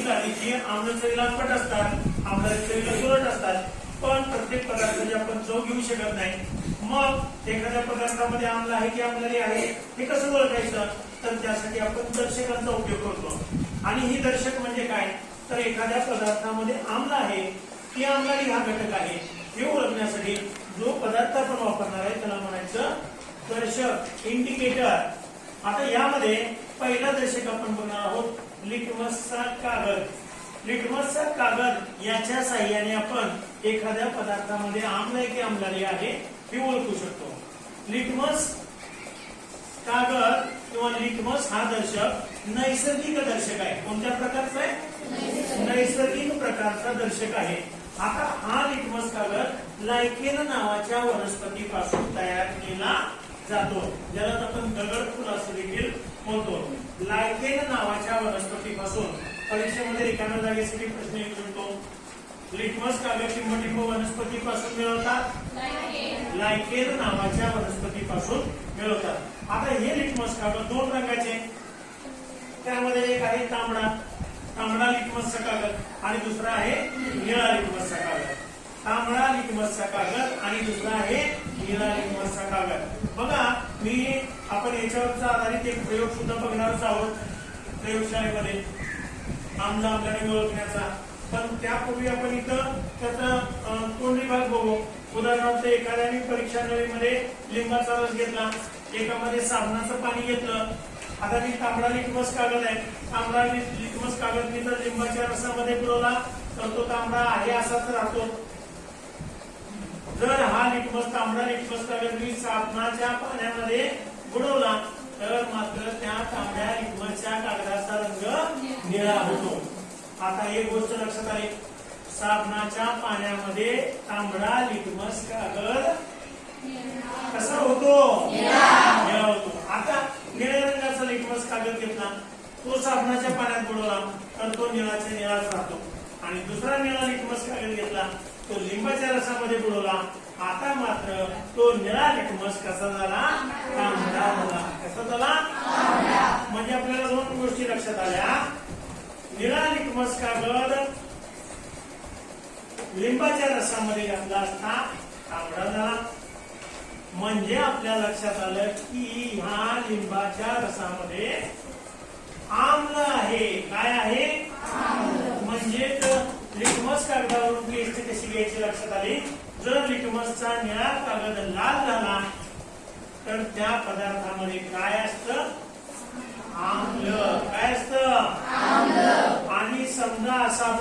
गाडीची आम्ल चवीला आंबट असतात, आम्लाची चवीला तुरट असतात, पण प्रत्येक पदार्थाची आपण चव घेऊ शकत नाही. मग एखाद्या पदार्थामध्ये आम्ल आहे की आम्लारी आहे हे कसं ओळखायचं, तर त्यासाठी आपण दर्शकांचा उपयोग करतो. आणि ही दर्शक म्हणजे काय, तर एखाद्या पदार्थामध्ये आम्ल आहे की आम्लारी हा घटक आहे हे ओळखण्यासाठी जो पदार्थ आपण वापरणार आहे त्याला म्हणायचं दर्शक, इंडिकेटर. आता यामध्ये पहिला दर्शक आपण बघणार आहोत लिटमसचा कागद. लिटमसचा कागद याच्या साहाय्याने आपण एखाद्या पदार्थामध्ये आम्ल आहे की आम्लारी आहे हे ओळखू शकतो. लिटमस कागद किंवा लिटमस हा दर्शक नैसर्गिक दर्शक आहे. कोणत्या प्रकारचा आहे, नैसर्गिक प्रकारचा दर्शक आहे. आता हा लिटमस कागद लायकेन नावाच्या वनस्पतीपासून तयार केला जातो, ज्याला आपण दगडफूल असं देखील म्हणतो. लायकेन नावाच्या वनस्पतीपासून परीक्षेमध्ये रिकाम्या जागेसाठी प्रश्न येऊ शकतो. लिटमस कागद टिंबटिंब वनस्पतीपासून मिळवतात, लायकेन नावाच्या वनस्पतीपासून मिळवतात. आता हे लिटमस कागद दोन रंगाचे, त्यामध्ये एक आहे तांबडा, तांबडा लिटमसचा कागद आणि दुसरा आहे निळा लिटमसचा कागद. तांबडा लिटमसचा कागद आणि दुसरा आहे निळा लिटमसचा कागद. बघा, आपण याच्यावरचा आधारित एक प्रयोग सुद्धा बघणारच आहोत प्रयोगशाळेमध्ये आम्ल आम्लाने ओळखण्याचा. पण त्यापूर्वी आपण इथं त्याचा तोंडी भाग बघू. उदाहरणार्थ एखाद्याने परीक्षा नळीमध्ये लिंबाचा रस घेतला, एकामध्ये साबणाचं पाणी घेतलं. आता मी तांबडा लिटमस कागद आहे, तांबडा लिटमस कागद मी जर लिंबाच्या रसामध्ये बुडवला तर तो तांबडा आहे असाच राहतो. जर हा लिटमस तांबडा लिटमस कागद मी साबणाच्या पाण्यामध्ये बुडवला तर मात्र त्या तांबड्या लिटमसच्या कागदाचा रंग निळा होतो. आता एक गोष्ट लक्षात आली, साबणाच्या पाण्यामध्ये तांबडा लिटमस कागद कसा होतो, निळा होतो. आता निळ्या रंगाचा लिटमस कागद घेतला, तो साबणाच्या पाण्यात बुडवला तर तो निळाच्या निळाच राहतो. आणि दुसरा निळा लिटमस कागद घेतला, तो लिंबाच्या रसामध्ये बुडवला, आता मात्र तो निळा लिटमस कसा झाला, तांबडा झाला. कसा झाला, म्हणजे आपल्याला दोन गोष्टी लक्षात आल्या. निळा लिटमस कागद लिंबाच्या रसामध्ये घातला असता तांबडा झाला. म्हणजे आपल्या लक्षात आलं की ह्या लिंबाच्या रसामध्ये आम्ल आहे. काय आहे, म्हणजे लिटमस कागदावरून पेस्ट कशी घ्यायची लक्षात आली. जर लिटमसचा निळा कागद लाल झाला तर त्या पदार्थामध्ये काय असतं, आम्ल. काय असतं, आम्ल. आणि समजा असा